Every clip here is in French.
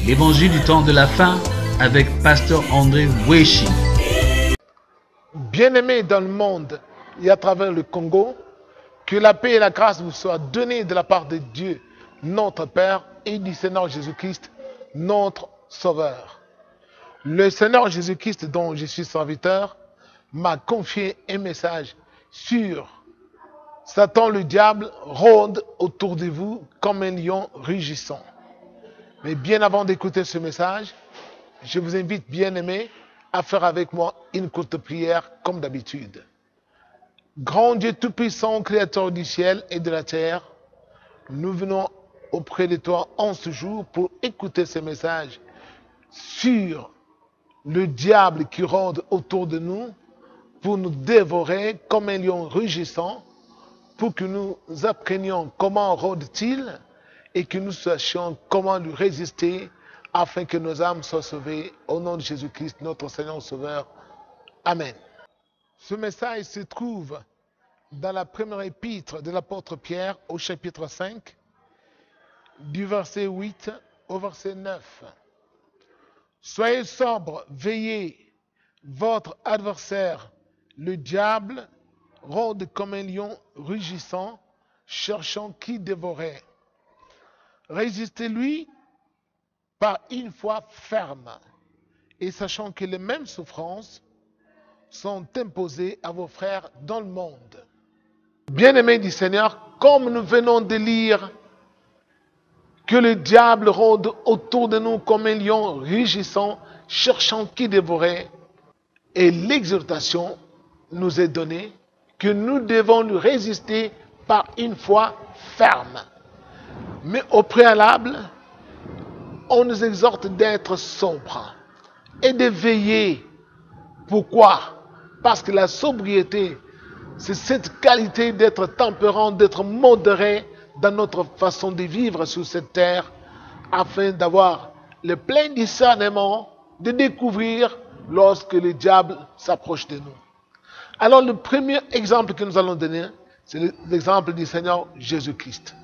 L'évangile du temps de la fin avec Pasteur André Weshi. Bien-aimés dans le monde et à travers le Congo, que la paix et la grâce vous soient données de la part de Dieu, notre Père, et du Seigneur Jésus-Christ, notre Sauveur. Le Seigneur Jésus-Christ, dont je suis serviteur, m'a confié un message sur Satan, le diable, rôde autour de vous comme un lion rugissant. Mais bien avant d'écouter ce message, je vous invite, bien-aimés, à faire avec moi une courte prière comme d'habitude. Grand Dieu Tout-Puissant, Créateur du ciel et de la terre, nous venons auprès de toi en ce jour pour écouter ce message sur le diable qui rôde autour de nous pour nous dévorer comme un lion rugissant, pour que nous apprenions comment rôde-t-il et que nous sachions comment lui résister afin que nos âmes soient sauvées au nom de Jésus-Christ, notre Seigneur Sauveur. Amen. Ce message se trouve dans la première épître de l'apôtre Pierre au chapitre 5, du verset 8 au verset 9. Soyez sobres, veillez, votre adversaire, le diable, rôde comme un lion rugissant, cherchant qui dévorer. Résistez-lui par une foi ferme, et sachant que les mêmes souffrances sont imposées à vos frères dans le monde. Bien-aimés du Seigneur, comme nous venons de lire que le diable rôde autour de nous comme un lion rugissant, cherchant qui dévorer, et l'exhortation nous est donnée que nous devons lui résister par une foi ferme. Mais au préalable, on nous exhorte d'être sobres et de veiller. Pourquoi? Parce que la sobriété, c'est cette qualité d'être tempérant, d'être modéré dans notre façon de vivre sur cette terre, afin d'avoir le plein discernement de découvrir lorsque le diable s'approche de nous. Alors le premier exemple que nous allons donner, c'est l'exemple du Seigneur Jésus-Christ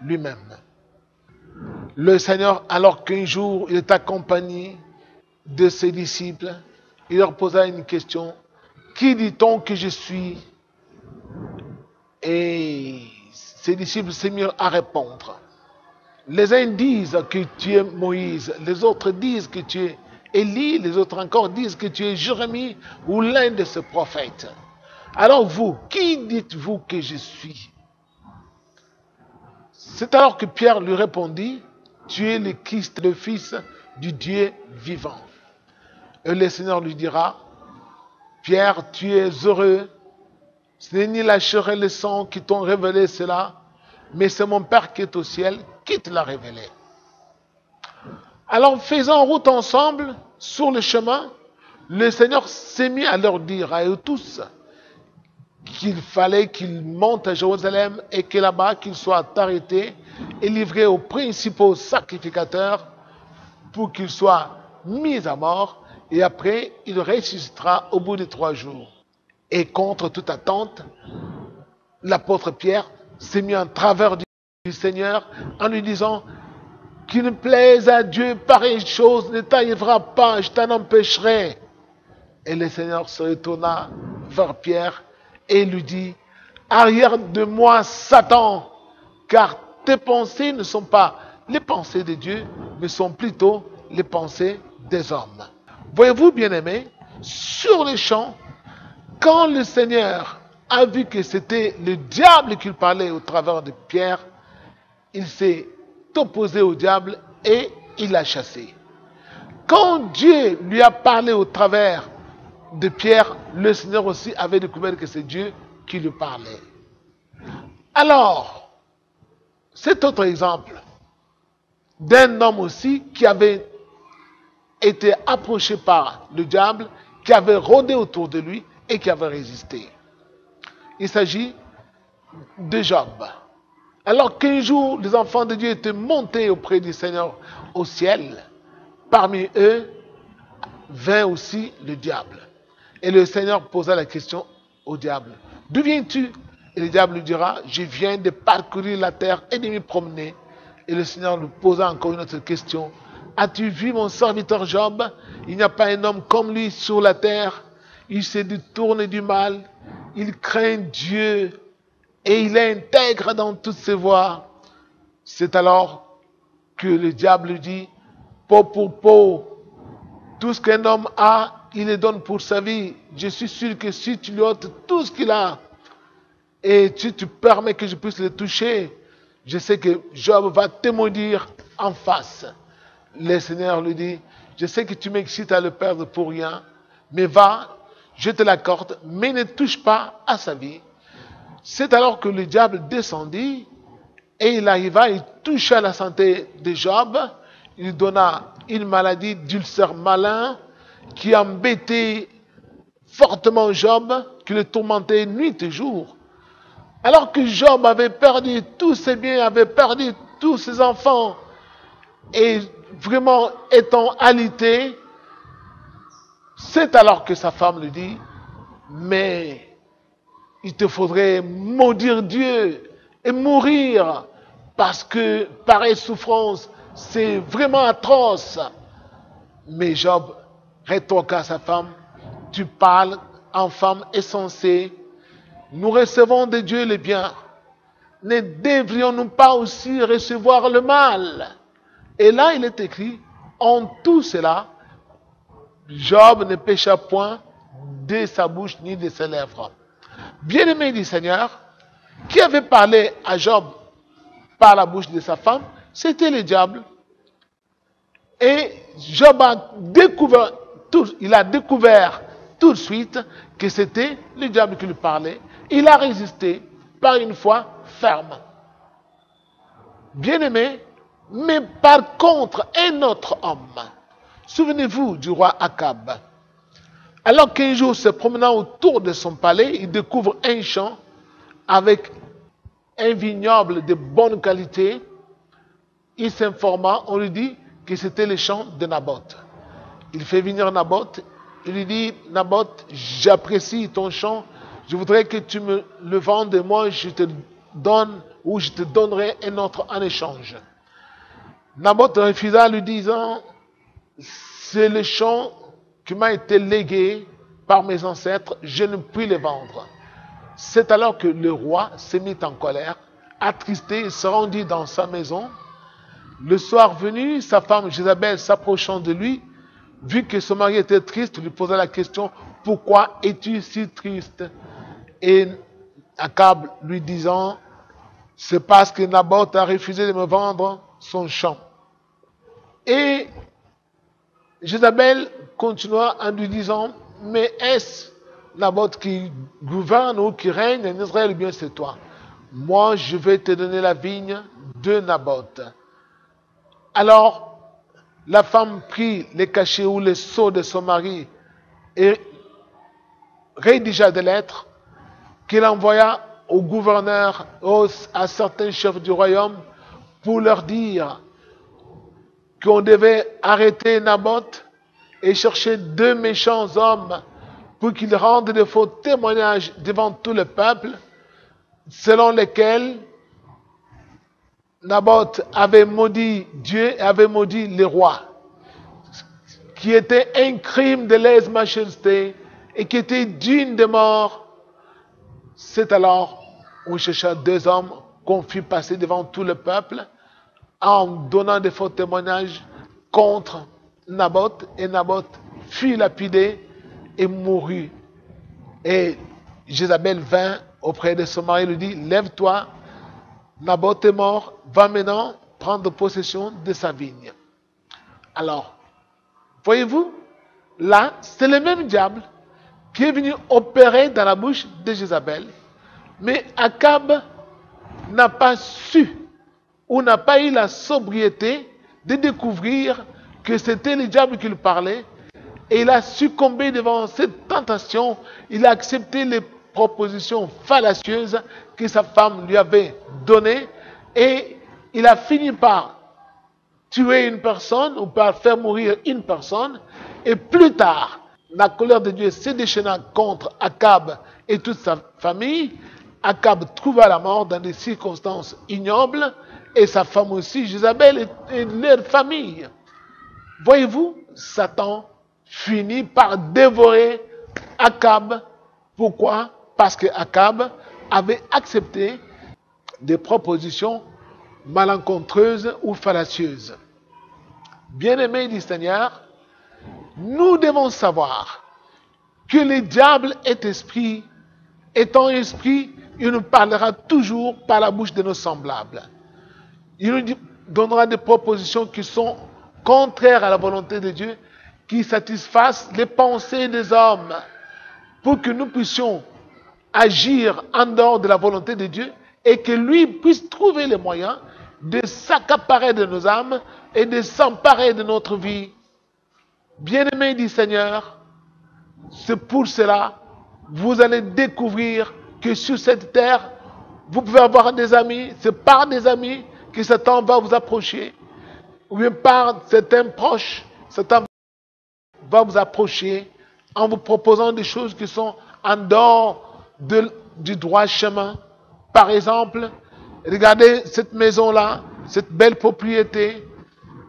lui-même. Le Seigneur, alors qu'un jour il est accompagné de ses disciples, il leur posa une question: qui dit-on que je suis? Et ses disciples se mirent à répondre. Les uns disent que tu es Moïse, les autres disent que tu es Élie, les autres encore disent que tu es Jérémie ou l'un de ces prophètes. Alors vous, qui dites-vous que je suis? C'est alors que Pierre lui répondit: tu es le Christ, le Fils du Dieu vivant. Et le Seigneur lui dira: Pierre, tu es heureux. Ce n'est ni la chair et le sang qui t'ont révélé cela, mais c'est mon Père qui est au ciel qui te l'a révélé. Alors, faisant route ensemble sur le chemin, le Seigneur s'est mis à leur dire, à eux tous, qu'il fallait qu'ils montent à Jérusalem et que là-bas, qu'ils soient arrêtés et livrés aux principaux sacrificateurs pour qu'ils soient mis à mort, et après, il ressuscitera au bout de 3 jours. Et contre toute attente, l'apôtre Pierre s'est mis en travers du Seigneur en lui disant: qu'il ne plaise à Dieu, pareille chose ne t'arrivera pas, je t'en empêcherai. Et le Seigneur se retourna vers Pierre et lui dit: arrière de moi, Satan, car tes pensées ne sont pas les pensées de Dieu, mais sont plutôt les pensées des hommes. Voyez-vous, bien-aimés, sur le champ, quand le Seigneur a vu que c'était le diable qu'il parlait au travers de Pierre, il s'est opposé au diable et il l'a chassé. Quand Dieu lui a parlé au travers de Pierre, le Seigneur aussi avait découvert que c'est Dieu qui lui parlait. Alors, cet autre exemple d'un homme aussi qui avait été approché par le diable, qui avait rôdé autour de lui et qui avait résisté. Il s'agit de Job. Alors qu'un jour, les enfants de Dieu étaient montés auprès du Seigneur au ciel, parmi eux vint aussi le diable. Et le Seigneur posa la question au diable: d'où viens-tu? Et le diable lui dira: je viens de parcourir la terre et de m'y promener. Et le Seigneur lui posa encore une autre question: As-tu vu mon serviteur Job? Il n'y a pas un homme comme lui sur la terre. Il se détourne du mal. Il craint Dieu et il est intègre dans toutes ses voies. C'est alors que le diable dit, peau pour peau, tout ce qu'un homme a, il le donne pour sa vie. Je suis sûr que si tu lui ôtes tout ce qu'il a et si tu permets que je puisse le toucher, je sais que Job va te maudire en face. Le Seigneur lui dit, je sais que tu m'excites à le perdre pour rien, mais va, je te l'accorde, mais ne touche pas à sa vie. C'est alors que le diable descendit et il arriva, il toucha la santé de Job, il lui donna une maladie d'ulcère malin qui embêtait fortement Job, qui le tourmentait nuit et jour. Alors que Job avait perdu tous ses biens, avait perdu tous ses enfants, et vraiment étant alité, c'est alors que sa femme lui dit, mais il te faudrait maudire Dieu et mourir, parce que pareille souffrance, c'est vraiment atroce. Mais Job rétorqua à sa femme, tu parles en femme insensée, nous recevons de Dieu le bien. Ne devrions-nous pas aussi recevoir le mal? Et là, il est écrit, en tout cela, Job ne pécha point de sa bouche ni de ses lèvres. Bien-aimé du Seigneur, qui avait parlé à Job par la bouche de sa femme, c'était le diable. Et Job a découvert tout de suite que c'était le diable qui lui parlait. Il a résisté par une foi ferme. Bien-aimé, mais par contre, un autre homme, souvenez-vous du roi Akab. Alors qu'un jour, se promenant autour de son palais, il découvre un champ avec un vignoble de bonne qualité. Il s'informa, on lui dit que c'était le champ de Naboth. Il fait venir Naboth, il lui dit, Naboth, j'apprécie ton champ, je voudrais que tu me le vendes et moi je te donne ou je te donnerai un autre en échange. Naboth refusa, lui disant, c'est le champ qui m'a été légué par mes ancêtres, je ne puis le vendre. C'est alors que le roi s'est mis en colère, attristé, il se rendit dans sa maison. Le soir venu, sa femme Jézabel s'approchant de lui, vu que son mari était triste, lui posa la question, pourquoi es-tu si triste? Et Akab lui disant, c'est parce que Naboth a refusé de me vendre son champ. Et Jézabel continua en lui disant, mais est-ce Naboth qui gouverne ou qui règne en Israël, ou bien c'est toi? Moi, je vais te donner la vigne de Naboth. Alors, la femme prit les cachets ou les sceaux de son mari et rédigea des lettres qu'il envoya au gouverneur, à certains chefs du royaume, pour leur dire qu'on devait arrêter Naboth et chercher 2 méchants hommes pour qu'ils rendent de faux témoignages devant tout le peuple, selon lesquels Naboth avait maudit Dieu et avait maudit les rois, qui était un crime de lèse-majesté et qui était digne de mort. C'est alors on chercha 2 hommes qu'on fit passer devant tout le peuple en donnant de faux témoignages contre Naboth, et Naboth fut lapidé et mourut. Et Jézabel vint auprès de son mari et lui dit, lève-toi, Naboth est mort, va maintenant prendre possession de sa vigne. Alors, voyez-vous, là, c'est le même diable qui est venu opérer dans la bouche de Jézabel, mais Akab n'a pas su ou n'a pas eu la sobriété de découvrir que c'était le diable qui lui parlait, et il a succombé devant cette tentation, il a accepté les propositions fallacieuses que sa femme lui avait données, et il a fini par tuer une personne ou par faire mourir une personne, et plus tard, la colère de Dieu s'est déchaînée contre Akab et toute sa famille. Akab trouva la mort dans des circonstances ignobles, et sa femme aussi, Jézabel, et leur famille. Voyez-vous, Satan finit par dévorer Akab. Pourquoi? Parce que Akab avait accepté des propositions malencontreuses ou fallacieuses. Bien-aimés du Seigneur, nous devons savoir que le diable est esprit. Étant esprit, il nous parlera toujours par la bouche de nos semblables. Il nous donnera des propositions qui sont contraires à la volonté de Dieu, qui satisfassent les pensées des hommes, pour que nous puissions agir en dehors de la volonté de Dieu et que lui puisse trouver les moyens de s'accaparer de nos âmes et de s'emparer de notre vie. Bien-aimés du Seigneur, c'est pour cela vous allez découvrir que sur cette terre, vous pouvez avoir des amis, c'est par des amis que Satan va vous approcher, ou bien par certains proches, Satan va vous approcher en vous proposant des choses qui sont en dehors du droit chemin. Par exemple, regardez cette maison-là, cette belle propriété,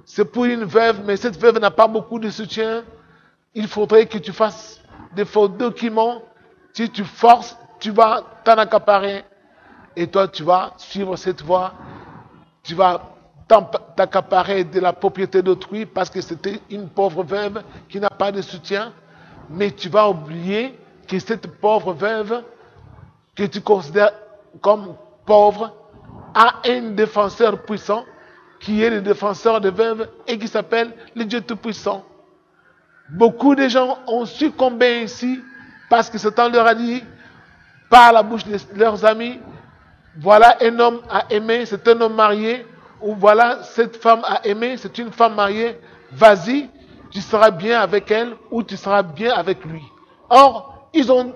c'est pour une veuve, mais cette veuve n'a pas beaucoup de soutien. Il faudrait que tu fasses des faux documents. Si tu forces, tu vas t'en accaparer. Et toi, tu vas suivre cette voie. Tu vas t'accaparer de la propriété d'autrui parce que c'était une pauvre veuve qui n'a pas de soutien. Mais tu vas oublier que cette pauvre veuve, que tu considères comme pauvre, a un défenseur puissant qui est le défenseur des veuves et qui s'appelle le Dieu Tout-Puissant. Beaucoup de gens ont succombé ici parce que Satan leur a dit par la bouche de leurs amis, voilà un homme à aimer, c'est un homme marié, ou voilà cette femme à aimer, c'est une femme mariée, vas-y, tu seras bien avec elle ou tu seras bien avec lui. Or, ils ont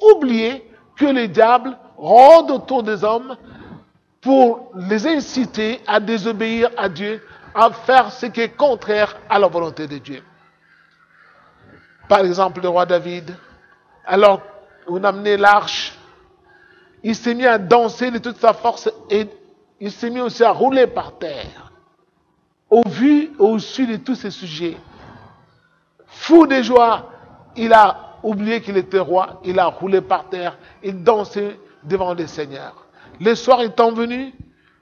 oublié que le diable rôde autour des hommes pour les inciter à désobéir à Dieu, à faire ce qui est contraire à la volonté de Dieu. Par exemple, le roi David, alors qu'on amenait l'arche, il s'est mis à danser de toute sa force et il s'est mis aussi à rouler par terre. Au vu, au su de tous ces sujets, fou de joie, il a oublié qu'il était roi, il a roulé par terre, il dansait devant le Seigneur. Le soir étant venu,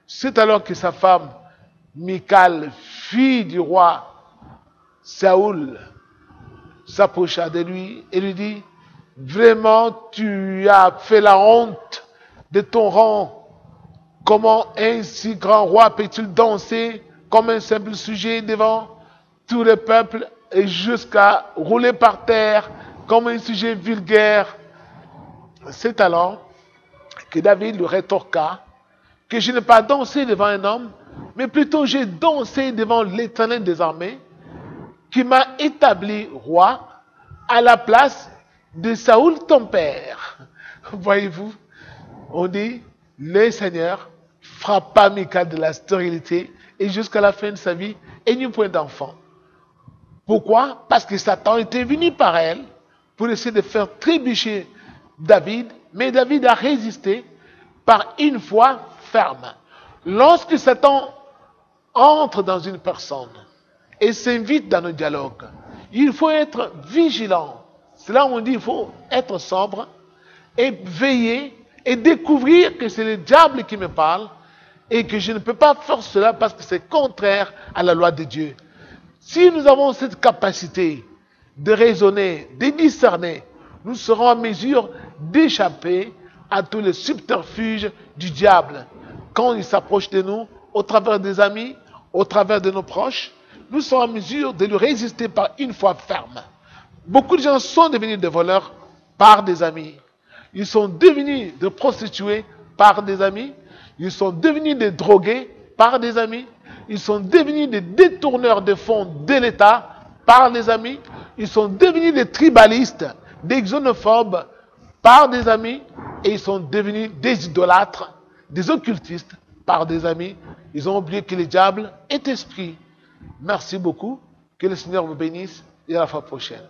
c'est alors que sa femme, Michal, fille du roi Saoul, s'approcha de lui et lui dit, vraiment tu as fait la honte de ton rang. Comment un si grand roi peut-il danser comme un simple sujet devant tout le peuple et jusqu'à rouler par terre comme un sujet vulgaire? C'est alors que David lui rétorqua que je n'ai pas dansé devant un homme, mais plutôt j'ai dansé devant l'Éternel des armées qui m'a établi roi à la place de Saoul ton père. Voyez-vous, on dit, le Seigneur frappa Michal de la stérilité et jusqu'à la fin de sa vie, il n'y eut point d'enfant. Pourquoi? Parce que Satan était venu par elle pour essayer de faire trébucher David, mais David a résisté par une foi ferme. Lorsque Satan entre dans une personne et s'invite dans le dialogue, il faut être vigilant. C'est là où on dit qu'il faut être sobre et veiller et découvrir que c'est le diable qui me parle et que je ne peux pas faire cela parce que c'est contraire à la loi de Dieu. Si nous avons cette capacité de raisonner, de discerner, nous serons en mesure d'échapper à tous les subterfuges du diable. Quand il s'approche de nous, au travers des amis, au travers de nos proches, nous sommes en mesure de lui résister par une foi ferme. Beaucoup de gens sont devenus des voleurs par des amis. Ils sont devenus des prostituées par des amis. Ils sont devenus des drogués par des amis. Ils sont devenus des détourneurs de fonds de l'État par des amis. Ils sont devenus des tribalistes, des xénophobes par des amis. Et ils sont devenus des idolâtres, des occultistes par des amis. Ils ont oublié que le diable est esprit. Merci beaucoup. Que le Seigneur vous bénisse et à la fois prochaine.